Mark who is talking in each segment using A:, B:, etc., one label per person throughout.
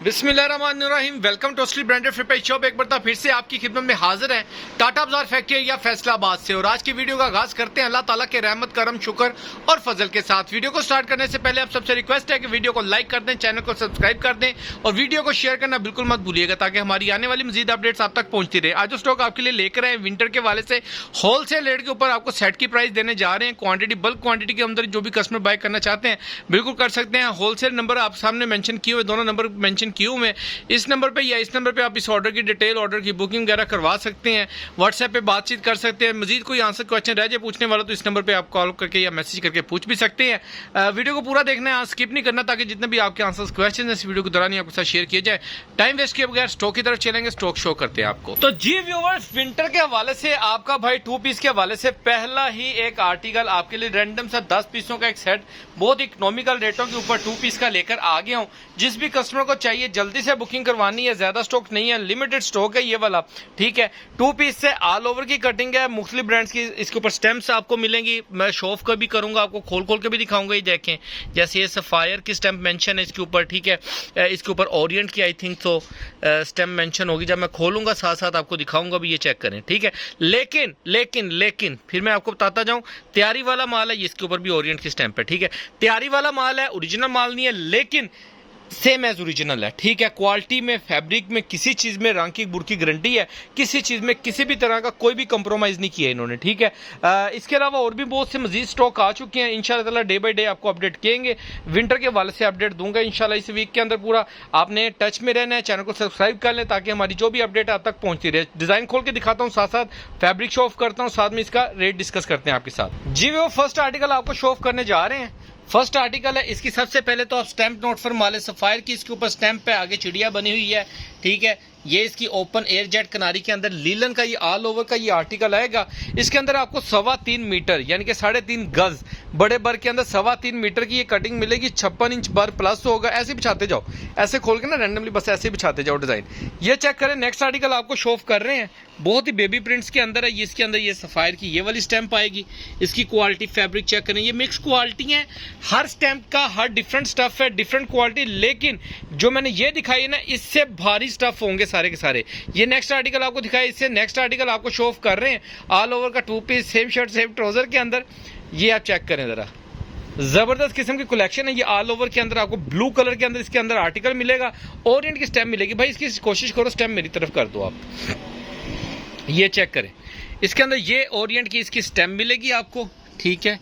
A: बिस्मिल्लाहिर्रहमानिर्रहीम। Welcome to असली branded free shop. एक बार फिर से आपकी खिदमत में हाजिर है टाटा बाजार फैक्ट्री या फैसलाबाद से। और आज की वीडियो का आगाज करते हैं अल्लाह ताला के रहमत करम शुक्र और फजल के साथ। वीडियो को स्टार्ट करने से पहले आप सबसे रिक्वेस्ट है कि वीडियो को लाइक कर दें, चैनल को सब्सक्राइब कर दें और वीडियो को शेयर करना बिल्कुल मत भूलिएगा ताकि हमारी आने वाली मजीद अपडेट्स आप तक पहुंचती रहे। आज जो स्टॉक आपके लिए लेकर आए विंटर के वाले से होलसेल रेट के ऊपर आपको सेट की प्राइस देने जा रहे हैं। क्वांटिटी बल्क क्वांटिटी के अंदर जो भी कस्टमर बाय करना चाहते हैं बिल्कुल कर सकते हैं। होलसेल नंबर आप सामने मेंशन किए हुए, दोनों नंबर मेंशन किए हुए, इस नंबर पे या इस नंबर पे आप इस ऑर्डर की डिटेल, ऑर्डर की बुकिंग वगैरह करवा सकते हैं। व्हाट्सएप पे बातचीत कर सकते हैं। मजीद कोई आंसर क्वेश्चन रह जाए पूछने वाला तो इस नंबर पे आप कॉल करके या मैसेज करके पूछ भी सकते हैं। वीडियो को पूरा देखना है, स्किप नहीं करना ताकि जितने भी आपके आंसर क्वेश्चन है इस वीडियो के दौरान आपके साथ शेयर किए जाए। टाइम वेस्ट किए बगैर स्टॉक की तरफ चलेंगे, स्टॉक शो करते हैं आपको। तो जी व्यूअर्स, विंटर के हवाले से आपका भाई 2 पीस के हवाले से पहला ही एक आर्टिकल आपके लिए रैंडम सा 10 पीसों का एक सेट बहुत इकोनॉमिकल रेटों के ऊपर 2 पीस का लेकर आ गया हूं। जिस भी कस्टमर को चाहिए जल्दी से बुकिंग करवानी है, ज्यादा स्टॉक नहीं है, लिमिटेड स्टॉक है ये वाला, ठीक है। 2 पीस से ऑल ओवर की कटिंग है, मुख्तलिफ ब्रांड्स की इसके ऊपर स्टैंप्स आपको मिलेंगी। मैं शो ऑफ का भी करूंगा, आपको खोल खोल के भी दिखाऊंगा। ये देखें, जैसे ये सफायर की स्टैंप मेंशन है इसके ऊपर, ठीक है। इसके ऊपर ओरिएंट की आई थिंक तो स्टैंप मेंशन होगी। जब मैं खोलूंगा साथ साथ आपको दिखाऊंगा भी, ये चेक करें, ठीक है। लेकिन लेकिन लेकिन फिर मैं आपको बताता जाऊं, तैयारी वाला माल है, इसके ऊपर भी ओरिएंट की स्टैंप है, ठीक है। तैयारी वाला माल है, ओरिजिनल माल नहीं है, लेकिन सेम एज ओरिजिनल है, ठीक है। क्वालिटी में, फैब्रिक में, किसी चीज में रंग की बुर की गारंटी है, किसी चीज में किसी भी तरह का कोई भी कंप्रोमाइज नहीं किया इन्होंने, ठीक है। इसके अलावा और भी बहुत से मजीद स्टॉक आ चुके हैं। इंशाल्लाह डे बाय डे आपको अपडेट किएंगे। विंटर के वाले से अपडेट दूंगा इंशाल्लाह इस वीक के अंदर। पूरा आपने टच में रहना है, चैनल को सब्सक्राइब कर लें ताकि हमारी जो भी अपडेट आप तक पहुंचती रहे। डिजाइन खोल के दिखाता हूँ, साथ साथ फैब्रिक शो ऑफ करता हूँ, साथ में इसका रेट डिस्कस करते हैं आपके साथ। जी वो फर्स्ट आर्टिकल आपको शो ऑफ करने जा रहे हैं। फर्स्ट आर्टिकल है, इसकी सबसे पहले तो आप stamp note for Male sapphire की, इसके ऊपर स्टैंप पे आगे चिड़िया बनी हुई है, ठीक है। ये इसकी ओपन एयर जेट कनारी के अंदर लीलन का ये ऑल ओवर का ये आर्टिकल आएगा। इसके अंदर आपको 3.25 मीटर यानी कि 3.5 गज बड़े बर के अंदर 3.25 मीटर की ये कटिंग मिलेगी। 56 इंच बर प्लस होगा। ऐसे बिछाते जाओ, ऐसे खोल के ना रैंडमली बस ऐसे बिछाते जाओ डिजाइन। ये चेक करें, नेक्स्ट आर्टिकल आपको शो ऑफ कर रहे हैं, बहुत ही बेबी प्रिंट्स के अंदर है। इसके अंदर ये सफायर की ये वाली स्टैंप आएगी। इसकी क्वालिटी, फैब्रिक चेक करें, ये मिक्स क्वालिटी है। हर स्टैंप का हर डिफरेंट स्टफ है, डिफरेंट क्वालिटी। लेकिन जो मैंने ये दिखाई है ना, इससे भारी स्टफ होंगे सारे के सारे। ये नेक्स्ट आर्टिकल आपको दिखाया, इससे नेक्स्ट आर्टिकल आपको शो ऑफ कर रहे हैं ऑल ओवर का 2 piece, same shirt same trouser के अंदर। ये आप चेक करें जरा, जबरदस्त किस्म की कलेक्शन है। ये ऑल ओवर के अंदर आपको ब्लू कलर के अंदर इसके अंदर आर्टिकल मिलेगा। ओरिएंट की स्टैम्प मिलेगी। भाई इसकी कोशिश करो स्टैम्प मेरी तरफ कर दो आप। ये चेक करें, इसके अंदर ये ओरिएंट की इसकी स्टैम्प मिलेगी आपको, ठीक है।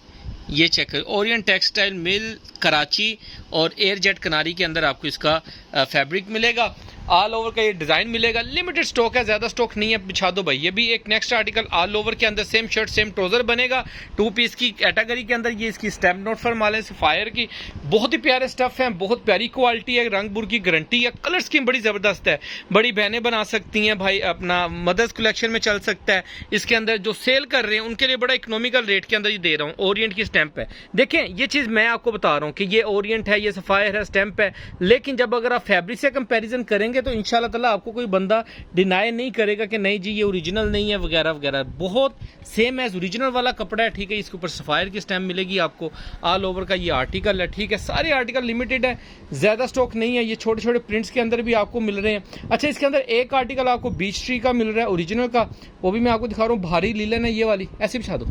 A: ये चेक करें, ओरिएंट टेक्सटाइल मिल कराची और एयर जेट कनारी के अंदर आपको इसका फैब्रिक मिलेगा। ऑल ओवर का ये डिजाइन मिलेगा। लिमिटेड स्टॉक है, ज्यादा स्टॉक नहीं है, बिछा दो भाई। ये भी एक नेक्स्ट आर्टिकल ऑल ओवर के अंदर सेम शर्ट सेम ट्राउजर बनेगा। 2 पीस की कैटेगरी के अंदर ये इसकी stamp note for Male sapphire की बहुत ही प्यारे स्टफ है, बहुत प्यारी क्वालिटी है, रंग बुर की गारंटी है। कलर स्कीम बड़ी जबरदस्त है, बड़ी बहनें बना सकती हैं भाई, अपना मदर्स कलेक्शन में चल सकता है। इसके अंदर जो सेल कर रहे हैं उनके लिए बड़ा इकोनॉमिकल रेट के अंदर ये दे रहा हूँ। ओरिएंट की स्टैंप है, देखें ये चीज मैं आपको बता रहा हूँ कि ये ओरिएंट है, ये सफायर है, स्टैंप है। लेकिन जब अगर आप फैब्रिक से कंपेरिजन करेंगे तो इंशाल्लाह ताला आपको कोई बंदा डिनाई नहीं करेगा कि नहीं जी ये ओरिजिनल नहीं है वगैरह वगैरह। बहुत सेम एज ओरिजिनल वाला कपड़ा है, ठीक है। इसके ऊपर सफायर की स्टैम्प मिलेगी आपको। ऑल ओवर का ये आर्टिकल है, ठीक है। सारे आर्टिकल लिमिटेड है, ज्यादा स्टॉक नहीं है। ये छोटे छोटे प्रिंट्स के अंदर भी आपको मिल रहे हैं। अच्छा, इसके अंदर एक आर्टिकल आपको बीच ट्री का मिल रहा है ओरिजिनल का, वो भी मैं आपको दिखा रहा हूँ। भारी लीलन है ये वाली, ऐसे बिछा दो,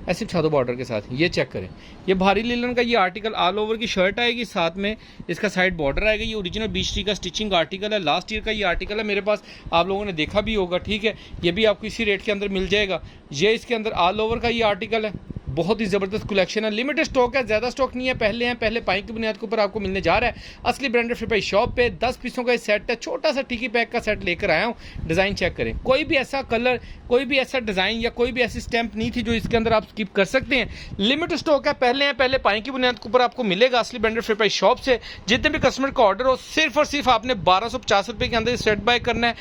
A: ऐसे बिछा दो बॉर्डर के साथ। ये चेक करें, ये भारी लीलन का ये आर्टिकल ऑल ओवर की शर्ट आएगी, साथ में इसका साइड बॉर्डर आएगा। ये ओरिजिनल बीच ट्री का स्टिचिंग आर्टिकल है, लास्ट ईयर का ये आर्टिकल है मेरे पास, आप लोगों ने देखा भी होगा, ठीक है। ये भी आपको इसी रेट के अंदर मिल जाएगा। ये इसके अंदर ऑल ओवर का ये आर्टिकल है, बहुत ही जबरदस्त कलेक्शन है। लिमिटेड स्टॉक है, ज्यादा स्टॉक नहीं है। पहले पाई की बुनियाद के ऊपर आपको मिलने जा रहा है असली ब्रांडेड फ्री शॉप पे। 10 पीसों का सेट है, छोटा सा टिकी पैक का सेट लेकर आया हूँ। डिजाइन चेक करें, कोई भी ऐसा कलर, कोई भी ऐसा डिजाइन या कोई भी ऐसी स्टैंप नहीं थी जो इसके अंदर आप स्किप कर सकते हैं। लिमिटेड स्टॉक है, पहले पाई की बुनियाद के ऊपर आपको मिलेगा असली ब्रांडेड फ्री शॉप से। जितने भी कस्टमर का ऑर्डर हो, सिर्फ और सिर्फ आपने 1250 रुपए के अंदर सेट बाय करना है।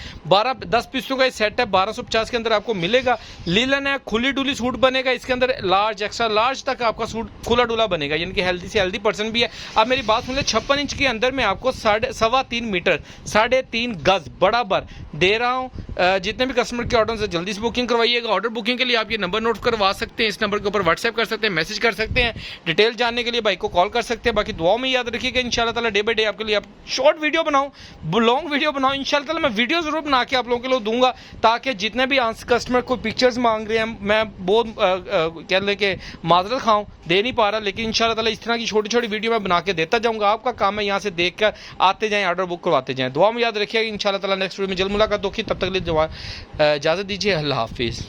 A: 10 पीसों का सेट है, 1250 के अंदर आपको मिलेगा। लीलन है, खुली डुली सूट बनेगा। इसके अंदर लार्ज
B: एक्स्ट्रा लार्ज तक आपका सूट खुला डुला बनेगा, यानी कि हेल्दी से हेल्दी पर्सन भी है। अब मेरी बात सुन ले, 56 इंच के अंदर मैं आपको 3.25 मीटर 3.5 गज बराबर दे रहा हूँ। जितने भी कस्टमर के ऑर्डर से जल्दी से बुकिंग करवाइएगा। ऑर्डर बुकिंग के लिए आप ये नंबर नोट करवा सकते हैं, इस नंबर के ऊपर व्हाट्सएप कर सकते हैं, मैसेज कर सकते हैं, डिटेल जानने के लिए भाई को कॉल कर सकते हैं। बाकी दुआओं में याद रखिएगा, इंशाल्लाह ताला डे बाय डे आपके लिए आप शॉर्ट वीडियो बनाऊं, लॉन्ग वीडियो बनाऊं, इंशाल्लाह ताला मैं वीडियो जरूर बना के आप लोगों के लिए दूंगा, ताकि जितने भी कस्टमर को पिक्चर्स मांग रहे हैं, मैं बहुत कह लें कि माजरत खाऊं, दे नहीं पा रहा, लेकिन इंशाल्लाह ताला इस तरह की छोटी छोटी वीडियो मैं बना के देता जाऊंगा। आपका काम है यहाँ से देख कर आते जाएं, ऑर्डर बुक करवाते जाएं। दुआ में याद रखिएगा, इंशाल्लाह ताला नेक्स्ट वीडियो में जल्द मुलाकात होगी। तब तक के लिए इजाज़त दीजिए, अल्लाह हाफिज़।